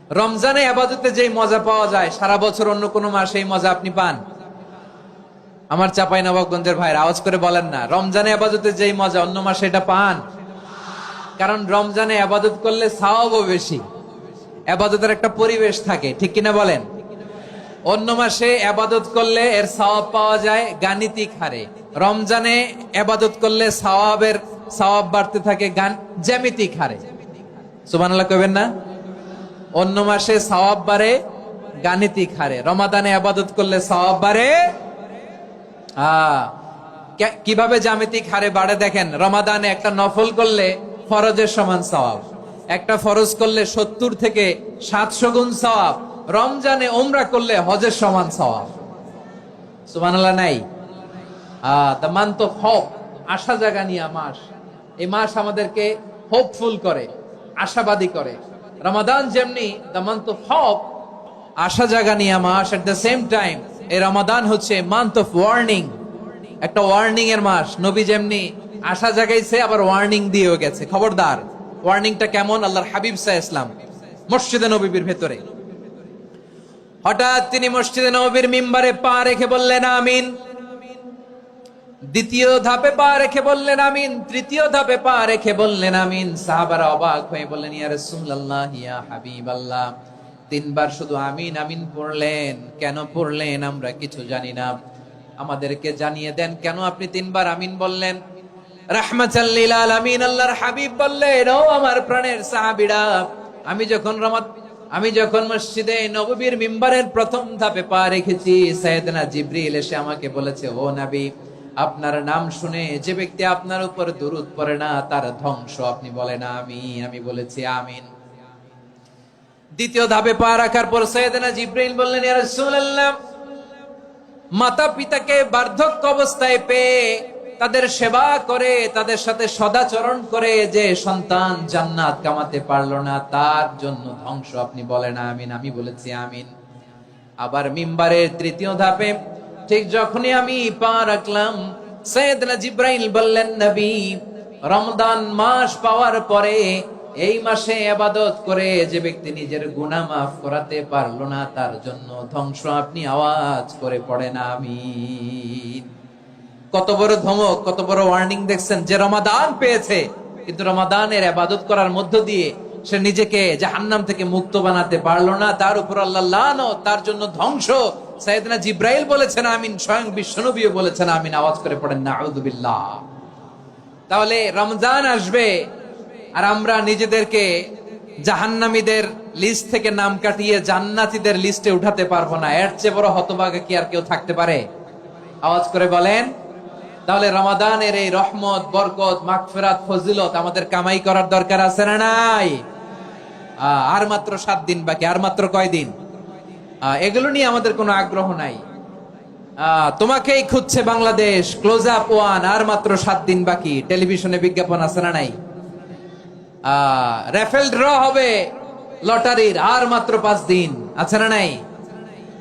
রমজানে আবাদতে যেই মজা পাওয়া যায় সারা বছর অন্য কোনো মাসে এই মজা আপনি পান? আমার চাঁপাইনবাবগঞ্জের ভাইরা আওয়াজ করে বলেন না, রমজানে আবাদতে যেই মজা অন্য মাসে এটা পান? কারণ রমজানে আবাদত করলে সওয়াবও বেশি, আবাদতের একটা পরিবেশ থাকে, ঠিক কিনা বলেন? অন্য মাসে আবাদত করলে এর সওয়াব পাওয়া যায় গাণিতিক হারে, রমজানে আবাদত করলে সওয়াব বাড়তে থাকে জ্যামিতিক হারে। সুবহানাল্লাহ কইবেন না? অন্য মাসে সওয়াব বাড়ে গাণিতিক হারে, রমাদানে আবাদত করলে সওয়াব বাড়ে কিভাবে জ্যামিতিক হারে বাড়ে দেখেন। রমাদানে একটা নফল করলে ফরজের সমান সওয়াব, একটা ফরজ করলে 70 থেকে 700 গুণ সওয়াব, রমজানে উমরা করলে হজের সমান সওয়াব। সুবহানাল্লাহ নাই? দ্য মান্থ অফ হোপ, আশা জাগানিয়া মাস। এই মাস আমাদেরকে হোপফুল করে, আশাবাদী করে। রমাদান যেমনি দ্য মান্থ অফ হোপ, আশা জাগানিয়া মাস, এট দ্য সেম টাইম এই রমাদান হচ্ছে মান্থ অফ ওয়ার্নিং, একটা ওয়ার্নিং এর মাস। নবী যেমনি আশা জাগাইছে আবার ওয়ার্নিং দিয়েও গেছে, খবরদার। ওয়ার্নিংটা কেমন? আল্লাহর হাবিব সাল্লাল্লাহু আলাইহি ওয়াসাল্লাম মসজিদে নববীর ভেতরে হঠাৎ তিনি মসজিদে নববীর মিম্বারে পা রেখে বললেন আমিন। দ্বিতীয় ধাপে পা রেখে বললেন আমিন, তৃতীয় ধাপে পা রেখে বললেন আমিন। সাহাবারা অবাক হয়ে বললেন ইয়া রাসূলুল্লাহ, ইয়া হাবিবাল্লাহ, 3 বার শুধু আমিন আমিন পড়লেন, কেন পড়লেন আমরা কিছু জানি না, আমাদেরকে জানিয়ে দেন কেন আপনি 3 বার আমিন বললেন। রাহমাতাল লিল আলামিন আল্লাহর হাবিব বললেন, ও আমার প্রাণের সাহাবীরা, আমি যখন মসজিদে নববীর মিম্বারের প্রথম ধাপে পা রেখেছি, সাইয়েদনা জিবরিল এসে আমাকে বলেছে, ও নবী, আপনার নাম শুনে যে ব্যক্তি আপনার উপর দুরূদ পড়ে না তার ধ্বংস। আপনি বলেন আমিন। আমি বলেছি আমিন। দ্বিতীয় ধাপে পা রাখার পর সাইয়েদনা জিবরিল বললেন, ইয়া রাসূলুল্লাহ, মাতা পিতাকে বার্ধক্য অবস্থায় পেয়ে তাদের সেবা করে, তাদের সাথে সদাচরণ করে যে সন্তান জান্নাত কামাতে পারলো না তার জন্য ধ্বংস। আপনি বলেন আমিন। আমি বলেছি আমিন। আবার মিম্বারের তৃতীয় ধাপে ঠিক যখনই আমি পা রাখলাম, সাইয়েদনা জিবরাইল বললেন, নবী, রমজান মাস পাওয়ার পরে এই মাসে ইবাদত করে যে ব্যক্তি নিজের গুনাহ মাফ করাতে পারলো না তার জন্য ধ্বংস। আপনি আওয়াজ করে পড়েন আমিন। কত বড় ধমক, কত বড় ওয়ার্নিং দেখছেন। যে রমাদান পেয়েছে কিন্তু রমাদানের ইবাদত করার মধ্য দিয়ে সে নিজেকে জাহান্নাম থেকে মুক্ত বানাতে পারলো না, তার উপর আল্লাহ লানত, তার জন্য ধ্বংস। সাইয়েদনা জিবরাইল বলেছেন আমিন, স্বয়ং বিশ্বনবীও বলেছেন আমিন। আওয়াজ করে পড়েন নাউযুবিল্লাহ। তাহলে রমজান আসবে আর আমরা নিজেদেরকে জাহান্নামীদের লিস্ট থেকে নাম কাটিয়ে জান্নাতীদের লিস্টে উঠাতে পারবো না। এর চেয়ে বড় হতভাগা কি আর কেউ থাকতে পারে? আওয়াজ করে বলেন। তাহলে রমাদানের এই রহমত, বরকত, মাগফিরাত, ফজিলত আমাদের কামাই করার দরকার আছে না নাই? আর মাত্র 7 দিন বাকি। আর মাত্র কয় দিন? এগুলো নিয়ে আমাদের কোনো আগ্রহ নাই। তোমাকেই খুঁজছে বাংলাদেশ, ক্লোজ আপ 1, আর মাত্র 7 দিন বাকি। টেলিভিশনে বিজ্ঞাপন আছে না নাই? রাফেল ড্র হবে লটারির, আর মাত্র 5 দিন, আছে না নাই?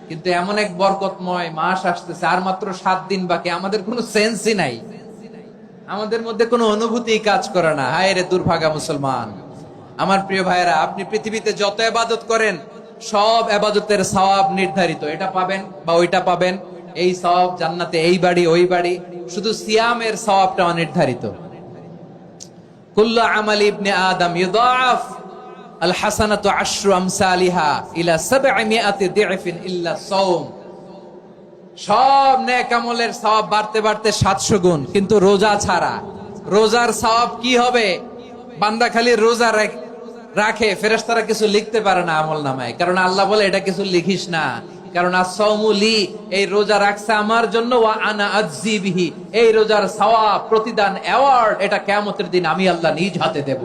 কিন্তু এমন এক বরকতময় মাস আসতেছে, আর মাত্র 7 দিন বাকি। আমাদের কোনো সেন্সই নাই, আমাদের মধ্যে কোনো অনুভূতি কাজ করে না। হায় রে দুর্ভাগা মুসলমান। আমার প্রিয় ভাইয়েরা, আপনি পৃথিবীতে যত ইবাদত করেন সব ইবাদতের সওয়াব নির্ধারিত। এটা পাবেন বা ওইটা পাবেন, এই সওয়াব জান্নাতে, এই বাড়ি ওই বাড়ি। শুধু সিয়ামের সওয়াবটা অনির্ধারিত। কুল্লু আমাল ইবনে আদম ইউদাআফ আল হাসানাতু আশরু আমসালিহা ইলা 700 দি'ফিন ইল্লা সাওম। সব নেক আমলের সওয়াব বাড়তে বাড়তে 700 গুণ, কিন্তু রোজা ছাড়া। রোজার সওয়াব কি হবে? বান্দা খালি রোজা রাখে, ফেরেশতারা কিছু লিখতে পারে না আমলনামায়, কারণ আল্লাহ বলে এটা কিছু লিখিস না, কারণ as-সাওমু লি, এই রোজা রাখছে আমার জন্য, ওয়া আনা আজজি বিহি, এই রোজার সওয়াব, প্রতিদান, অ্যাওয়ার্ড এটা কিয়ামতের দিন আমি আল্লাহ নিজ হাতে দেব।